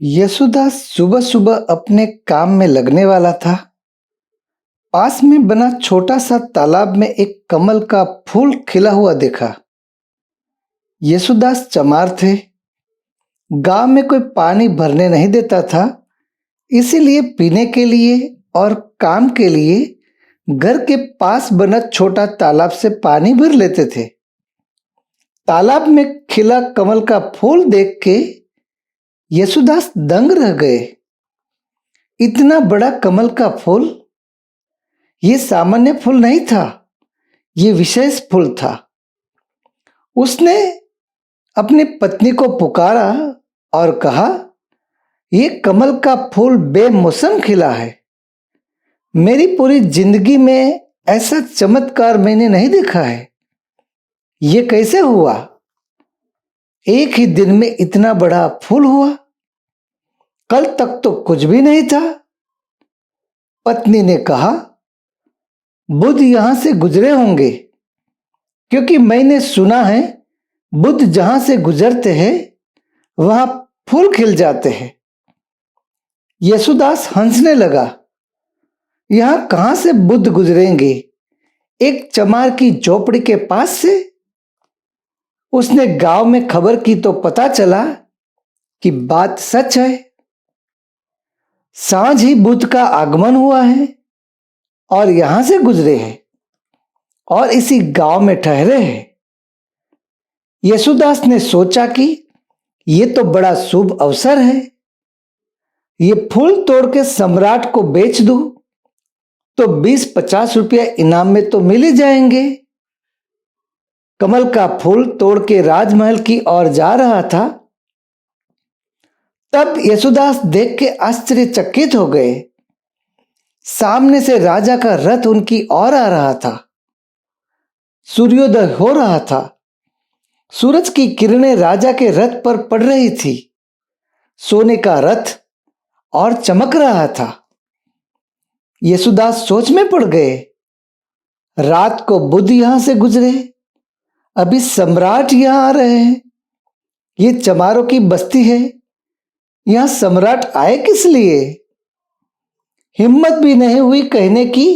यशोदास सुबह सुबह अपने काम में लगने वाला था। पास में बना छोटा सा तालाब में एक कमल का फूल खिला हुआ देखा। यशोदास चमार थे। गांव में कोई पानी भरने नहीं देता था, इसीलिए पीने के लिए और काम के लिए घर के पास बना छोटा तालाब से पानी भर लेते थे। तालाब में खिला कमल का फूल देख के यशोदास दंग रह गए। इतना बड़ा कमल का फूल! ये सामान्य फूल नहीं था, ये विशेष फूल था। उसने अपनी पत्नी को पुकारा और कहा, ये कमल का फूल बेमौसम खिला है। मेरी पूरी जिंदगी में ऐसा चमत्कार मैंने नहीं देखा है। ये कैसे हुआ? एक ही दिन में इतना बड़ा फूल हुआ। कल तक तो कुछ भी नहीं था। पत्नी ने कहा, बुद्ध यहां से गुजरे होंगे, क्योंकि मैंने सुना है बुद्ध जहां से गुजरते हैं वहां फूल खिल जाते हैं। यशोदास हंसने लगा। यहां कहां से बुद्ध गुजरेंगे? एक चमार की झोपड़ी के पास से? उसने गांव में खबर की तो पता चला कि बात सच है। सांझ ही बुद्ध का आगमन हुआ है और यहां से गुजरे हैं और इसी गांव में ठहरे हैं। यशोदास ने सोचा कि यह तो बड़ा शुभ अवसर है। ये फूल तोड़ के सम्राट को बेच दूं तो 20-50 रुपया इनाम में तो मिल ही जाएंगे। कमल का फूल तोड़ के राजमहल की ओर जा रहा था, तब यशोदास देख के आश्चर्यचकित हो गए। सामने से राजा का रथ उनकी ओर आ रहा था। सूर्योदय हो रहा था। सूरज की किरणें राजा के रथ पर पड़ रही थी। सोने का रथ और चमक रहा था। यशोदास सोच में पड़ गए। रात को बुद्ध यहां से गुजरे, अभी सम्राट यहां आ रहे हैं। ये चमारों की बस्ती है, यहां सम्राट आए किस लिए? हिम्मत भी नहीं हुई कहने की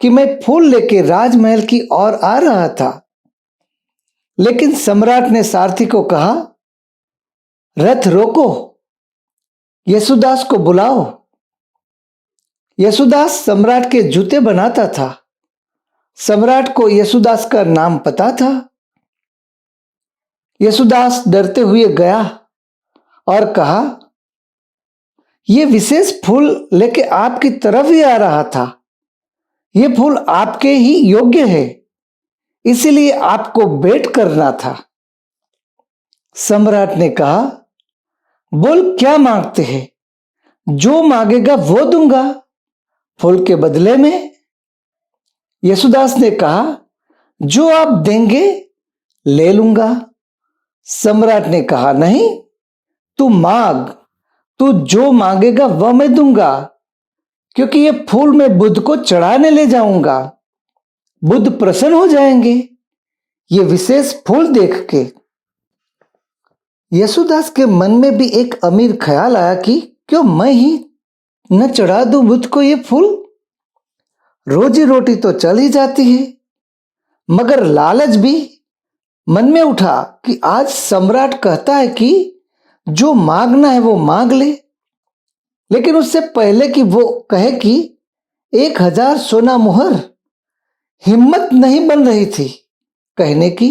कि मैं फूल लेके राजमहल की ओर आ रहा था। लेकिन सम्राट ने सारथी को कहा, रथ रोको, यशोदास को बुलाओ। यशोदास सम्राट के जूते बनाता था। सम्राट को यशोदास का नाम पता था। यशोदास डरते हुए गया और कहा, यह विशेष फूल लेके आपकी तरफ ही आ रहा था। यह फूल आपके ही योग्य है, इसीलिए आपको भेंट करना था। सम्राट ने कहा, बोल क्या मांगते हैं? जो मांगेगा वो दूंगा, फूल के बदले में। यशोदास ने कहा, जो आप देंगे ले लूंगा। सम्राट ने कहा, नहीं, तू मांग, तू जो मांगेगा वह मैं दूंगा, क्योंकि ये फूल मैं बुद्ध को चढ़ाने ले जाऊंगा। बुद्ध प्रसन्न हो जाएंगे ये विशेष फूल देख के। यशोदास के मन में भी एक अमीर ख्याल आया कि क्यों मैं ही न चढ़ा दूं बुद्ध को ये फूल। रोजी रोटी तो चल ही जाती है, मगर लालच भी मन में उठा कि आज सम्राट कहता है कि जो मांगना है वो मांग ले। लेकिन उससे पहले कि वो कहे कि 1000 सोना मुहर, हिम्मत नहीं बन रही थी कहने की।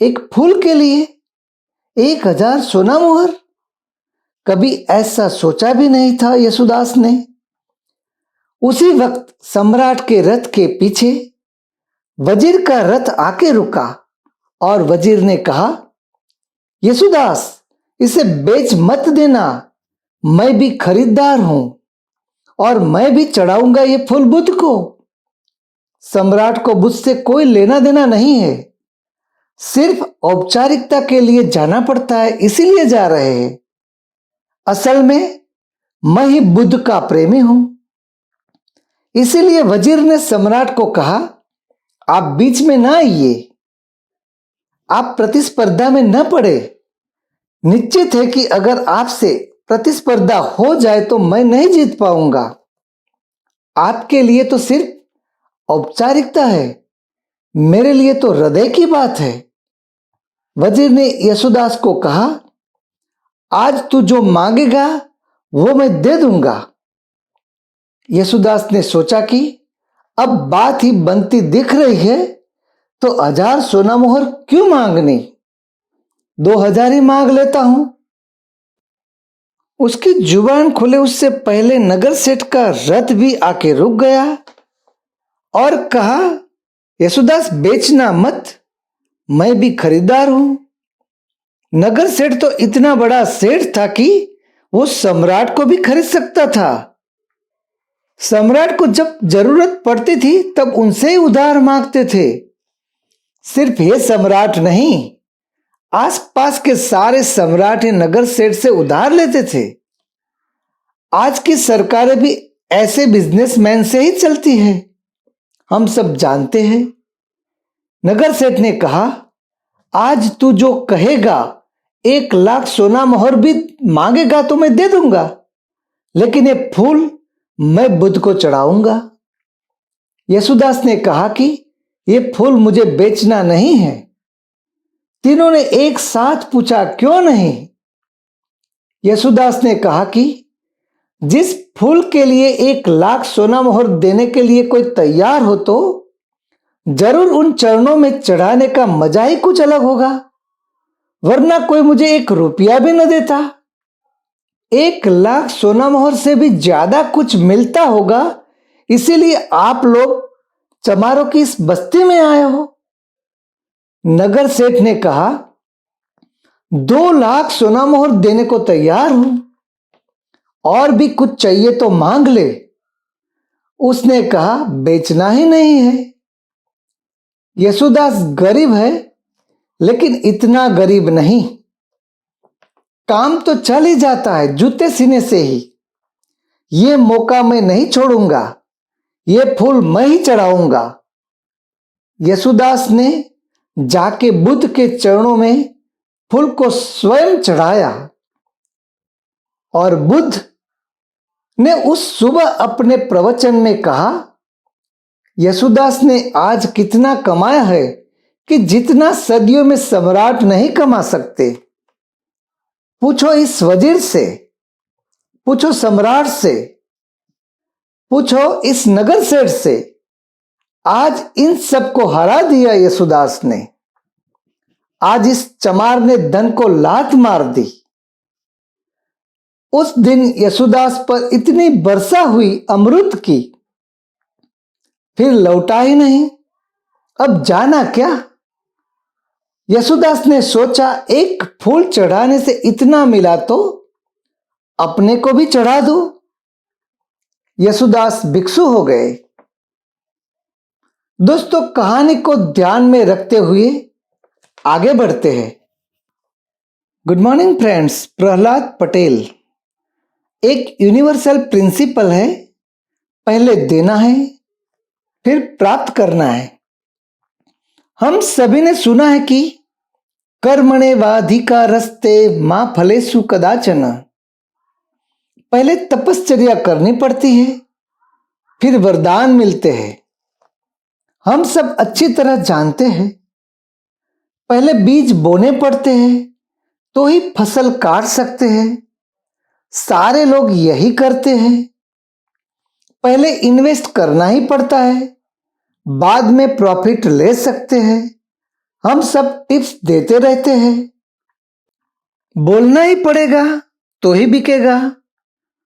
एक फूल के लिए 1000 सोना मुहर! कभी ऐसा सोचा भी नहीं था यशोदास ने। उसी वक्त सम्राट के रथ के पीछे वजीर का रथ आके रुका और वजीर ने कहा, यशोदास, इसे बेच मत देना, मैं भी खरीदार हूं और मैं भी चढ़ाऊंगा ये फूल बुद्ध को। सम्राट को बुद्ध से कोई लेना देना नहीं है, सिर्फ औपचारिकता के लिए जाना पड़ता है, इसीलिए जा रहे हैं। असल में मैं ही बुद्ध का प्रेमी हूं। इसीलिए वजीर ने सम्राट को कहा, आप बीच में ना आइए, आप प्रतिस्पर्धा में न पड़े। निश्चित है कि अगर आपसे प्रतिस्पर्धा हो जाए तो मैं नहीं जीत पाऊंगा। आपके लिए तो सिर्फ औपचारिकता है, मेरे लिए तो हृदय की बात है। वजीर ने यशुदास को कहा, आज तू जो मांगेगा वो मैं दे दूंगा। यशुदास ने सोचा कि अब बात ही बनती दिख रही है तो 1000 सोना मोहर क्यों मांगनी, 2000 ही मांग लेता हूं। उसकी जुबान खुले उससे पहले नगर सेठ का रथ भी आके रुक गया और कहा, यशुदास बेचना मत, मैं भी खरीदार हूं। नगर सेठ तो इतना बड़ा सेठ था कि वो सम्राट को भी खरीद सकता था। सम्राट को जब जरूरत पड़ती थी तब उनसे ही उधार मांगते थे। सिर्फ ये सम्राट नहीं, आसपास के सारे सम्राट ही नगर सेठ से उधार लेते थे। आज की सरकारें भी ऐसे बिजनेसमैन से ही चलती है, हम सब जानते हैं। नगर सेठ ने कहा, आज तू जो कहेगा 1,00,000 सोना मोहर भी मांगेगा तो मैं दे दूंगा, लेकिन ये फूल मैं बुद्ध को चढ़ाऊंगा। यशुदास ने कहा कि ये फूल मुझे बेचना नहीं है। तीनों ने एक साथ पूछा, क्यों नहीं? यशुदास ने कहा कि जिस फूल के लिए 1,00,000 सोना मोहर देने के लिए कोई तैयार हो तो जरूर उन चरणों में चढ़ाने का मजा ही कुछ अलग होगा, वरना कोई मुझे 1 रुपया भी न देता। 1,00,000 सोना मोहर से भी ज्यादा कुछ मिलता होगा, इसीलिए आप लोग चमारों की इस बस्ती में आए हो। नगर सेठ ने कहा, 2,00,000 सोना मोहर देने को तैयार हूं, और भी कुछ चाहिए तो मांग ले। उसने कहा, बेचना ही नहीं है। यशुदास गरीब है, लेकिन इतना गरीब नहीं। काम तो चल ही जाता है जूते सीने से ही। ये मौका मैं नहीं छोड़ूंगा, ये फूल मैं ही चढ़ाऊंगा। यशुदास ने जाके बुद्ध के चरणों में फूल को स्वयं चढ़ाया और बुद्ध ने उस सुबह अपने प्रवचन में कहा, यशुदास ने आज कितना कमाया है कि जितना सदियों में सम्राट नहीं कमा सकते। पूछो इस वजीर से, पूछो सम्राट से, पूछो इस नगर सेठ से, आज इन सबको हरा दिया यशुदास ने। आज इस चमार ने धन को लात मार दी। उस दिन यशुदास पर इतनी वर्षा हुई अमृत की, फिर लौटा ही नहीं। अब जाना क्या? यशुदास ने सोचा, एक फूल चढ़ाने से इतना मिला तो अपने को भी चढ़ा दो। यशुदास भिक्षु हो गए। दोस्तों, कहानी को ध्यान में रखते हुए आगे बढ़ते हैं। Good morning friends, Prahlad Patel. एक यूनिवर्सल प्रिंसिपल है, पहले देना है फिर प्राप्त करना है। हम सभी ने सुना है कि कर्मण्येवाधिकारस्ते मा फलेषु कदाचन। पहले तपश्चर्या करनी पड़ती है, फिर वरदान मिलते हैं। हम सब अच्छी तरह जानते हैं, पहले बीज बोने पड़ते हैं तो ही फसल काट सकते हैं। सारे लोग यही करते हैं। पहले इन्वेस्ट करना ही पड़ता है, बाद में प्रॉफिट ले सकते हैं। हम सब टिप्स देते रहते हैं। बोलना ही पड़ेगा तो ही बिकेगा।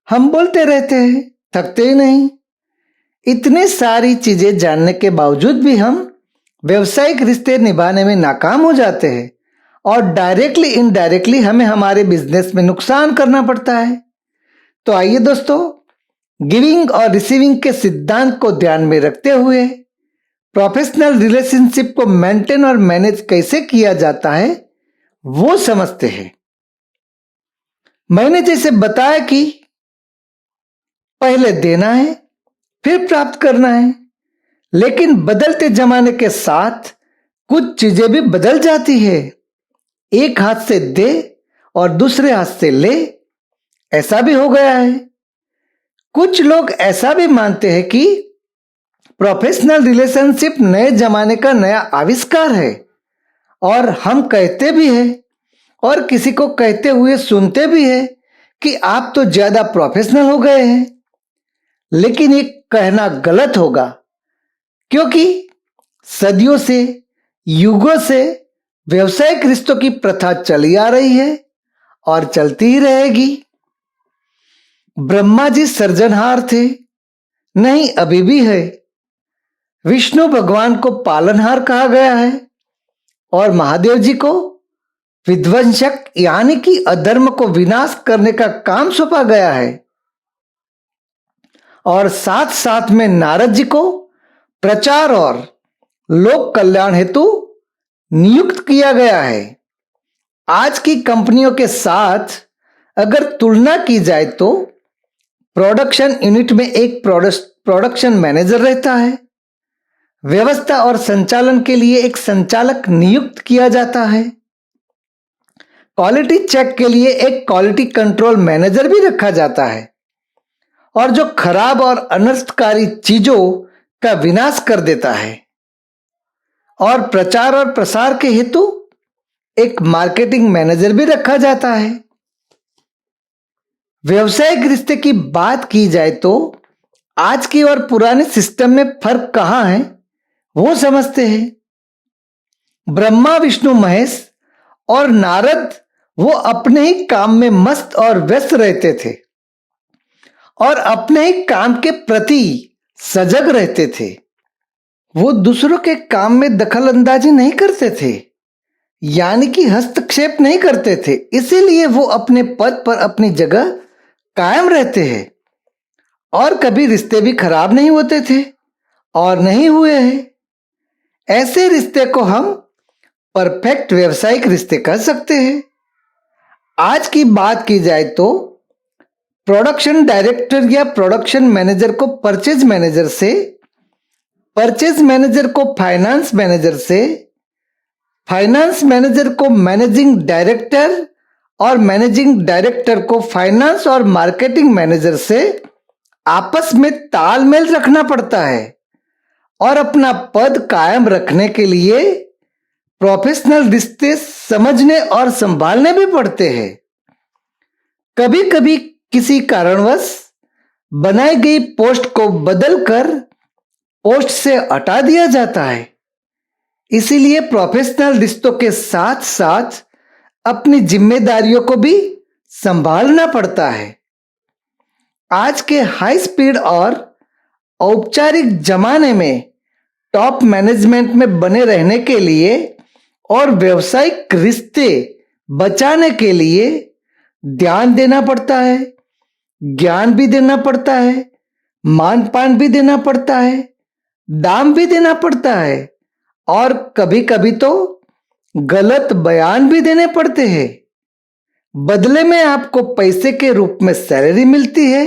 हम बोलते रहते हैं, थकते ही नहीं। इतनी सारी चीजें जानने के बावजूद भी हम व्यवसायिक रिश्ते निभाने में नाकाम हो जाते हैं और डायरेक्टली इनडायरेक्टली हमें हमारे बिजनेस में नुकसान करना पड़ता है। तो आइए दोस्तों, गिविंग और रिसीविंग के सिद्धांत को ध्यान में रखते हुए प्रोफेशनल रिलेशनशिप को मेंटेन और मैनेज कैसे किया जाता है वो समझते हैं। मैंने जैसे बताया कि पहले देना है फिर प्राप्त करना है, लेकिन बदलते जमाने के साथ कुछ चीजें भी बदल जाती है। एक हाथ से दे और दूसरे हाथ से ले, ऐसा भी हो गया है। कुछ लोग ऐसा भी मानते हैं कि प्रोफेशनल रिलेशनशिप नए जमाने का नया आविष्कार है, और हम कहते भी हैं और किसी को कहते हुए सुनते भी हैं कि आप तो ज्यादा प्रोफेशनल हो गए हैं। लेकिन ये कहना गलत होगा, क्योंकि सदियों से, युगों से व्यवसायिक रिश्तों की प्रथा चली आ रही है और चलती ही रहेगी। ब्रह्मा जी सृजनहार थे, नहीं अभी भी है। विष्णु भगवान को पालनहार कहा गया है और महादेव जी को विध्वंसक यानी कि अधर्म को विनाश करने का काम सौंपा गया है। और साथ साथ में नारद जी को प्रचार और लोक कल्याण हेतु नियुक्त किया गया है। आज की कंपनियों के साथ अगर तुलना की जाए तो प्रोडक्शन यूनिट में एक प्रोडक्शन मैनेजर रहता है, व्यवस्था और संचालन के लिए एक संचालक नियुक्त किया जाता है, क्वालिटी चेक के लिए एक क्वालिटी कंट्रोल मैनेजर भी रखा जाता है, और जो खराब और अनर्थकारी चीजों का विनाश कर देता है। और प्रचार और प्रसार के हेतु एक मार्केटिंग मैनेजर भी रखा जाता है। व्यवसायिक रिश्ते की बात की जाए तो आज की और पुराने सिस्टम में फर्क कहां है वो समझते हैं। ब्रह्मा, विष्णु, महेश और नारद वो अपने ही काम में मस्त और व्यस्त रहते थे और अपने ही काम के प्रति सजग रहते थे। वो दूसरों के काम में दखल अंदाजी नहीं करते थे, यानी कि हस्तक्षेप नहीं करते थे। इसीलिए वो अपने पद पर अपनी जगह कायम रहते हैं और कभी रिश्ते भी खराब नहीं होते थे और नहीं हुए हैं। ऐसे रिश्ते को हम परफेक्ट व्यवसायिक रिश्ते कह सकते हैं। आज की बात की जाए तो प्रोडक्शन डायरेक्टर या प्रोडक्शन मैनेजर को परचेज मैनेजर से, परचेज मैनेजर को फाइनेंस मैनेजर से, फाइनेंस मैनेजर को मैनेजिंग डायरेक्टर और मैनेजिंग डायरेक्टर को फाइनेंस और मार्केटिंग मैनेजर से आपस में तालमेल रखना पड़ता है और अपना पद कायम रखने के लिए प्रोफेशनल रिश्ते समझने और संभालने भी पड़ते हैं। कभी कभी किसी कारणवश बनाई गई पोस्ट को बदलकर पोस्ट से हटा दिया जाता है। इसीलिए प्रोफेशनल रिश्तों के साथ साथ अपनी जिम्मेदारियों को भी संभालना पड़ता है। आज के हाई स्पीड और औपचारिक जमाने में टॉप मैनेजमेंट में बने रहने के लिए और व्यवसायिक रिश्ते बचाने के लिए ध्यान देना पड़ता है, ज्ञान भी देना पड़ता है, मान पान भी देना पड़ता है, दाम भी देना पड़ता है और कभी कभी तो गलत बयान भी देने पड़ते हैं। बदले में आपको पैसे के रूप में सैलरी मिलती है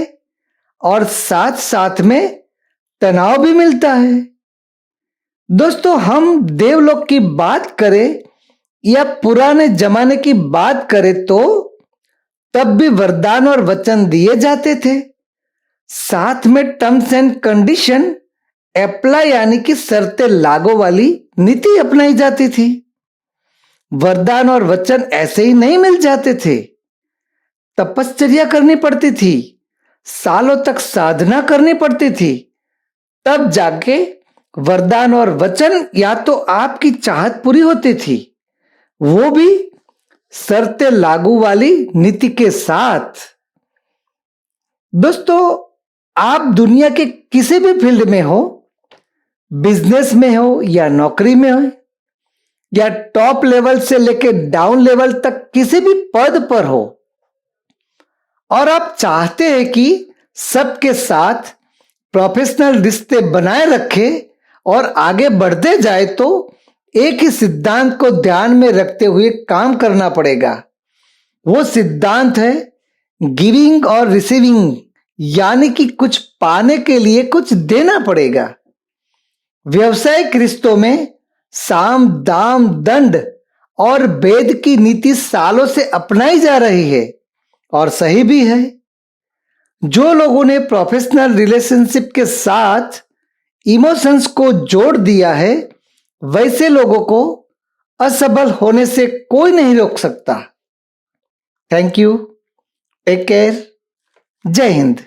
और साथ साथ में तनाव भी मिलता है। दोस्तों, हम देवलोक की बात करें या पुराने जमाने की बात करें तो तब भी वरदान और वचन दिए जाते थे, साथ में टर्म्स एंड कंडीशन अप्लाई यानी कि शर्तें लागू वाली नीति अपनाई जाती थी। वरदान और वचन ऐसे ही नहीं मिल जाते थे, तपश्चर्या करनी पड़ती थी, सालों तक साधना करनी पड़ती थी, तब जाके वरदान और वचन या तो आपकी चाहत पूरी होती थी, वो भी शर्तें लागू वाली नीति के साथ। दोस्तों, आप दुनिया के किसी भी फील्ड में हो, बिजनेस में हो या नौकरी में हो या टॉप लेवल से लेकर डाउन लेवल तक किसी भी पद पर हो, और आप चाहते हैं कि सबके साथ प्रोफेशनल रिश्ते बनाए रखे और आगे बढ़ते जाए, तो एक ही सिद्धांत को ध्यान में रखते हुए काम करना पड़ेगा। वो सिद्धांत है गिविंग और रिसीविंग, यानी कि कुछ पाने के लिए कुछ देना पड़ेगा। व्यवसायिक रिश्तों में साम, दाम, दंड और भेद की नीति सालों से अपनाई जा रही है और सही भी है। जो लोगों ने प्रोफेशनल रिलेशनशिप के साथ इमोशंस को जोड़ दिया है, वैसे लोगों को असफल होने से कोई नहीं रोक सकता। थैंक यू, टेक केयर, जय हिंद।